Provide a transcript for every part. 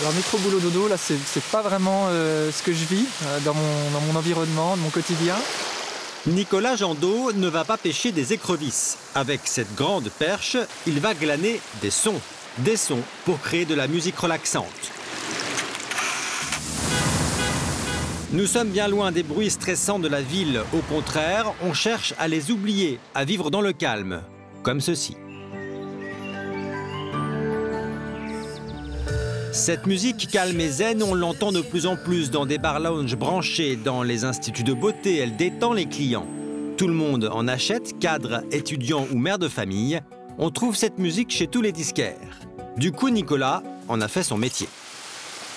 Alors métro boulot dodo, là c'est pas vraiment ce que je vis dans mon environnement, de mon quotidien. Nicolas Jandot ne va pas pêcher des écrevisses. Avec cette grande perche, il va glaner des sons. Des sons pour créer de la musique relaxante. Nous sommes bien loin des bruits stressants de la ville. Au contraire, on cherche à les oublier, à vivre dans le calme, comme ceci. Cette musique calme et zen, on l'entend de plus en plus dans des bars lounge branchés, dans les instituts de beauté, elle détend les clients. Tout le monde en achète, cadres, étudiants ou mères de famille. On trouve cette musique chez tous les disquaires. Du coup, Nicolas en a fait son métier.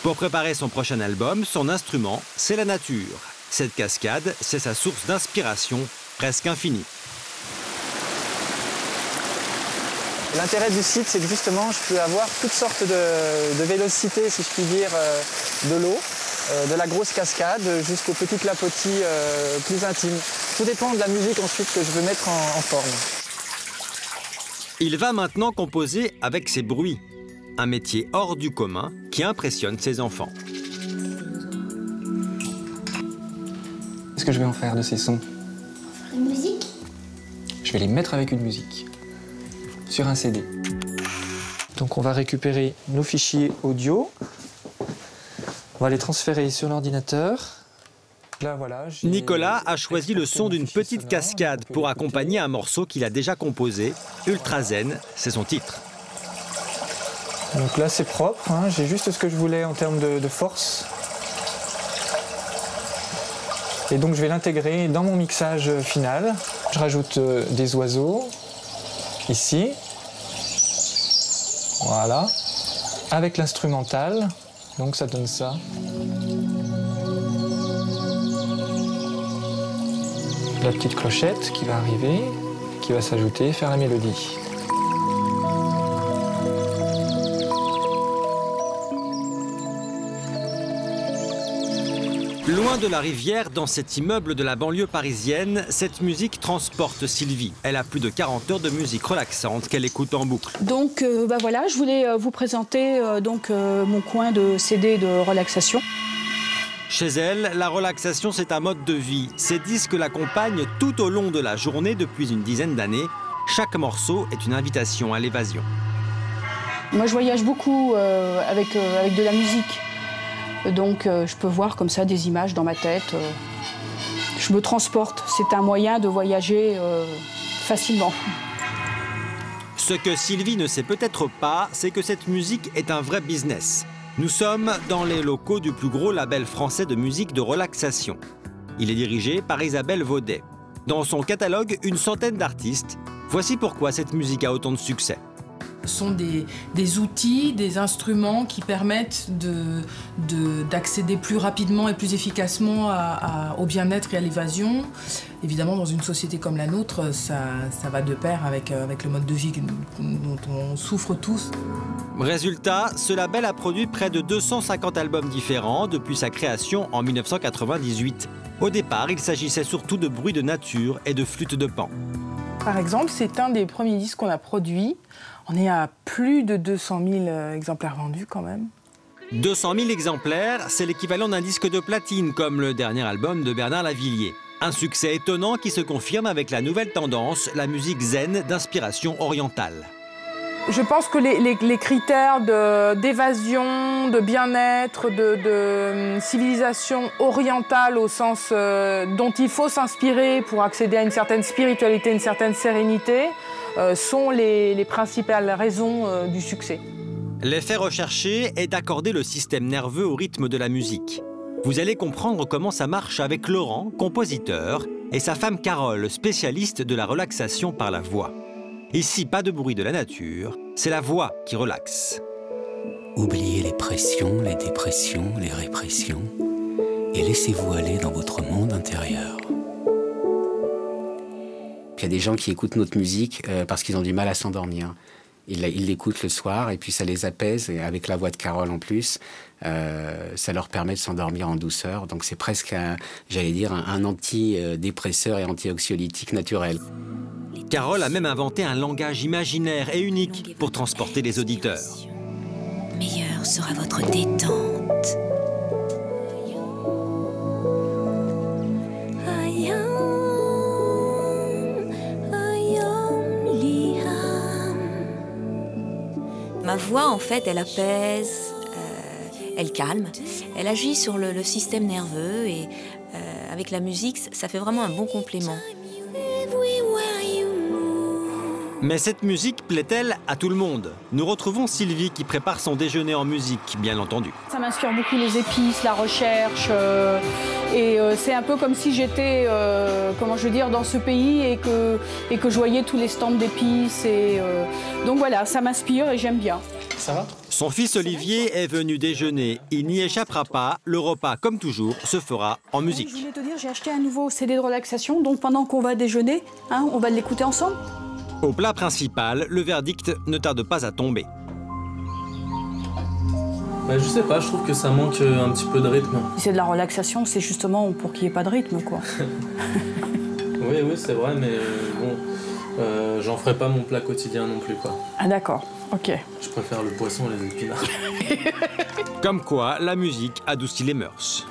Pour préparer son prochain album, son instrument, c'est la nature. Cette cascade, c'est sa source d'inspiration presque infinie. L'intérêt du site, c'est que justement, je peux avoir toutes sortes de vélocités, si je puis dire, de l'eau, de la grosse cascade jusqu'aux petits clapotis plus intimes. Tout dépend de la musique ensuite que je veux mettre en forme. Il va maintenant composer avec ses bruits. Un métier hors du commun qui impressionne ses enfants. Qu'est-ce que je vais en faire de ces sons? Une musique? Je vais les mettre avec une musique. Sur un CD. Donc on va récupérer nos fichiers audio. On va les transférer sur l'ordinateur. Là, voilà, Nicolas a choisi le son d'une petite cascade pour accompagner un morceau qu'il a déjà composé. Ultra Zen, c'est son titre. Donc là c'est propre, hein. J'ai juste ce que je voulais en termes de force. Et donc je vais l'intégrer dans mon mixage final. Je rajoute des oiseaux. Ici, voilà, avec l'instrumental, donc ça donne ça. La petite clochette qui va arriver, qui va s'ajouter et faire la mélodie. Loin de la rivière, dans cet immeuble de la banlieue parisienne, cette musique transporte Sylvie. Elle a plus de 40 heures de musique relaxante qu'elle écoute en boucle. Donc voilà, je voulais vous présenter mon coin de CD de relaxation. Chez elle, la relaxation, c'est un mode de vie. Ces disques l'accompagnent tout au long de la journée depuis une dizaine d'années. Chaque morceau est une invitation à l'évasion. Moi, je voyage beaucoup avec de la musique. Donc je peux voir comme ça des images dans ma tête. Je me transporte. C'est un moyen de voyager facilement. Ce que Sylvie ne sait peut-être pas, c'est que cette musique est un vrai business. Nous sommes dans les locaux du plus gros label français de musique de relaxation. Il est dirigé par Isabelle Vaudet. Dans son catalogue, une centaine d'artistes. Voici pourquoi cette musique a autant de succès. Ce sont des outils, des instruments qui permettent d'accéder plus rapidement et plus efficacement au bien-être et à l'évasion. Évidemment, dans une société comme la nôtre, ça va de pair avec le mode de vie dont on souffre tous. Résultat, ce label a produit près de 250 albums différents depuis sa création en 1998. Au départ, il s'agissait surtout de bruits de nature et de flûtes de Pan. Par exemple, c'est un des premiers disques qu'on a produit. On est à plus de 200 000 exemplaires vendus quand même. 200 000 exemplaires, c'est l'équivalent d'un disque de platine, comme le dernier album de Bernard Lavilliers. Un succès étonnant qui se confirme avec la nouvelle tendance, la musique zen d'inspiration orientale. Je pense que les critères d'évasion, de bien-être, de civilisation orientale au sens dont il faut s'inspirer pour accéder à une certaine spiritualité, une certaine sérénité, sont les principales raisons du succès. L'effet recherché est d'accorder le système nerveux au rythme de la musique. Vous allez comprendre comment ça marche avec Laurent, compositeur, et sa femme Carole, spécialiste de la relaxation par la voix. Ici, pas de bruit de la nature, c'est la voix qui relaxe. Oubliez les pressions, les dépressions, les répressions, et laissez-vous aller dans votre monde intérieur. Il y a des gens qui écoutent notre musique parce qu'ils ont du mal à s'endormir. Ils l'écoutent le soir et puis ça les apaise, et avec la voix de Carole en plus, ça leur permet de s'endormir en douceur. Donc c'est presque, j'allais dire, un antidépresseur et antioxydolytique naturel. Carole a même inventé un langage imaginaire et unique pour transporter les auditeurs. meilleure sera votre détente. Ma voix, en fait, elle apaise, elle calme, elle agit sur le système nerveux et avec la musique, ça fait vraiment un bon complément. Mais cette musique plaît-elle à tout le monde? Nous retrouvons Sylvie qui prépare son déjeuner en musique, bien entendu. Ça m'inspire beaucoup les épices, la recherche. C'est un peu comme si j'étais, comment je veux dire, dans ce pays et que je voyais tous les stands d'épices. Donc voilà, ça m'inspire et j'aime bien. Ça va? Son fils Olivier est venu déjeuner. Il n'y échappera pas. Le repas, comme toujours, se fera en musique. Je voulais te dire, j'ai acheté un nouveau CD de relaxation. Donc pendant qu'on va déjeuner, hein, on va l'écouter ensemble. Au plat principal, le verdict ne tarde pas à tomber. Bah, je sais pas, je trouve que ça manque un petit peu de rythme. Si c'est de la relaxation, c'est justement pour qu'il n'y ait pas de rythme, quoi. Oui, c'est vrai, mais bon, j'en ferai pas mon plat quotidien non plus, quoi. Ah d'accord, ok. Je préfère le poisson et les épinards. Comme quoi, la musique adoucit les mœurs.